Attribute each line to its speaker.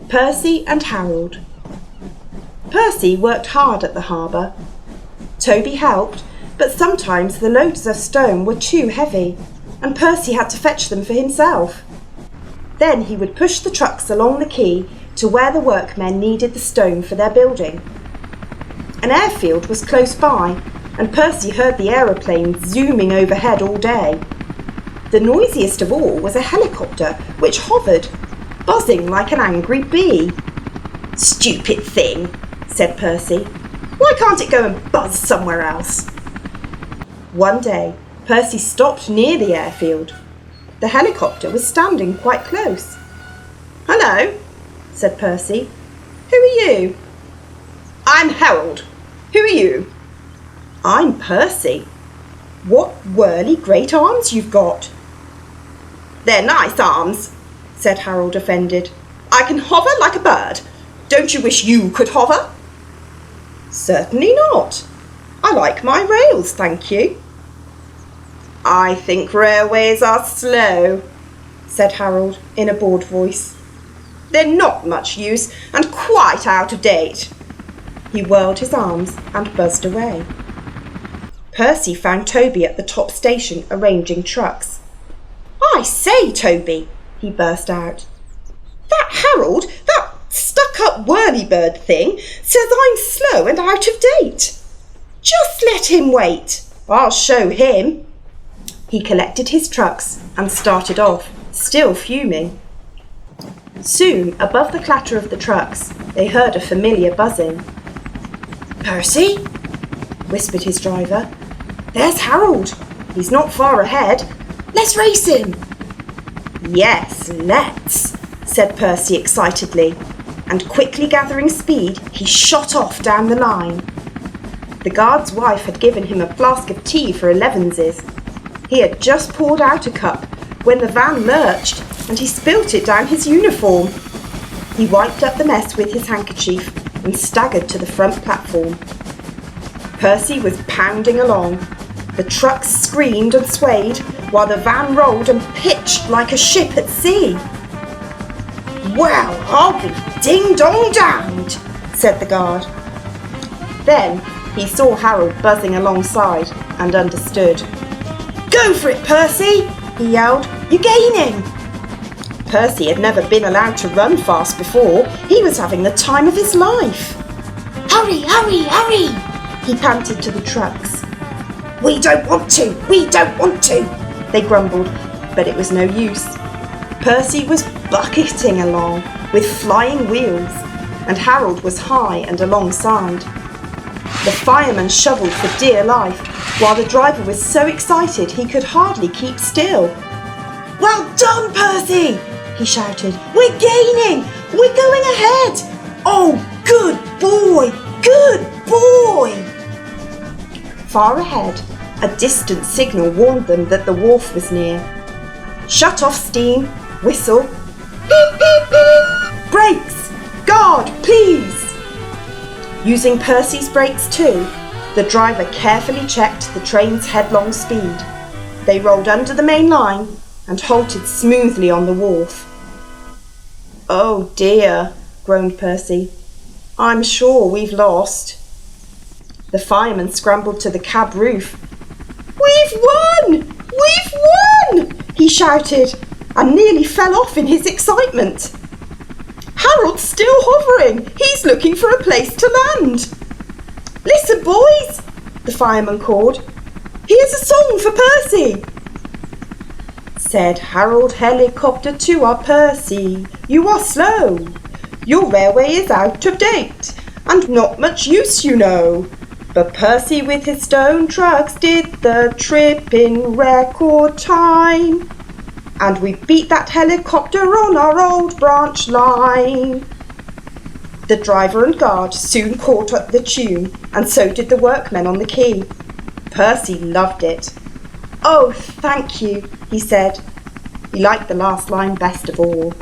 Speaker 1: Percy and Harold. Percy worked hard at the harbour. Toby helped, but sometimes the loads of stone were too heavy, and Percy had to fetch them for himself. Then he would push the trucks along the quay to where the workmen needed the stone for their building. An airfield was close by, and Percy heard the aeroplanes zooming overhead all day. The noisiest of all was a helicopter which hovered, buzzing like an angry bee. "Stupid thing," said Percy. "Why can't it go and buzz somewhere else?" One day, Percy stopped near the airfield. The helicopter was standing quite close. "Hello," said Percy. "Who are you?" "I'm Harold. Who are you?" "I'm Percy. What whirly great arms you've got." "They're nice arms," said Harold, offended. "I can hover like a bird. Don't you wish you could hover?" "Certainly not. I like my rails, thank you." "I think railways are slow," said Harold in a bored voice. "They're not much use and quite out of date." He whirled his arms and buzzed away. Percy found Toby at the top station arranging trucks. "I say, Toby," he burst out. "That Harold, that stuck-up whirlybird thing, says I'm slow and out of date. Just let him wait. I'll show him." He collected his trucks and started off, still fuming. Soon, above the clatter of the trucks, they heard a familiar buzzing. "Percy," whispered his driver. "There's Harold. He's not far ahead. Let's race him." "Yes, let's," said Percy excitedly, and quickly gathering speed, he shot off down the line. The guard's wife had given him a flask of tea for 11s. He had just poured out a cup when the van lurched and he spilt it down his uniform. He wiped up the mess with his handkerchief and staggered to the front platform. Percy was pounding along. The trucks screamed and swayed while the van rolled and pitched like a ship at sea. "Well, I'll be ding-dong-damned," said the guard. Then he saw Harold buzzing alongside and understood. "Go for it, Percy!" he yelled. "You're gaining!" Percy had never been allowed to run fast before. He was having the time of his life. "Hurry, hurry, hurry!" he panted to the trucks. We don't want to, they grumbled, but it was no use. Percy was bucketing along with flying wheels, and Harold was high and alongside. The fireman shovelled for dear life, while the driver was so excited he could hardly keep still. "Well done, Percy!" he shouted. "We're gaining! We're going ahead! Oh, good boy! Good boy!" Far ahead, a distant signal warned them that the wharf was near. "Shut off steam, whistle, beep, beep, beep, brakes, guard, please." Using Percy's brakes too, the driver carefully checked the train's headlong speed. They rolled under the main line and halted smoothly on the wharf. "Oh dear," groaned Percy. "I'm sure we've lost." The fireman scrambled to the cab roof. "We've won! We've won!" he shouted, and nearly fell off in his excitement. "Harold's still hovering. He's looking for a place to land." "Listen, boys," the fireman called. "Here's a song for Percy." Said Harold Helicopter to our Percy, "You are slow. Your railway is out of date, and not much use, you know. But Percy with his stone trucks did the trip in record time, and we beat that helicopter on our old branch line." The driver and guard soon caught up the tune, and so did the workmen on the quay. Percy loved it. "Oh, thank you," he said. He liked the last line best of all.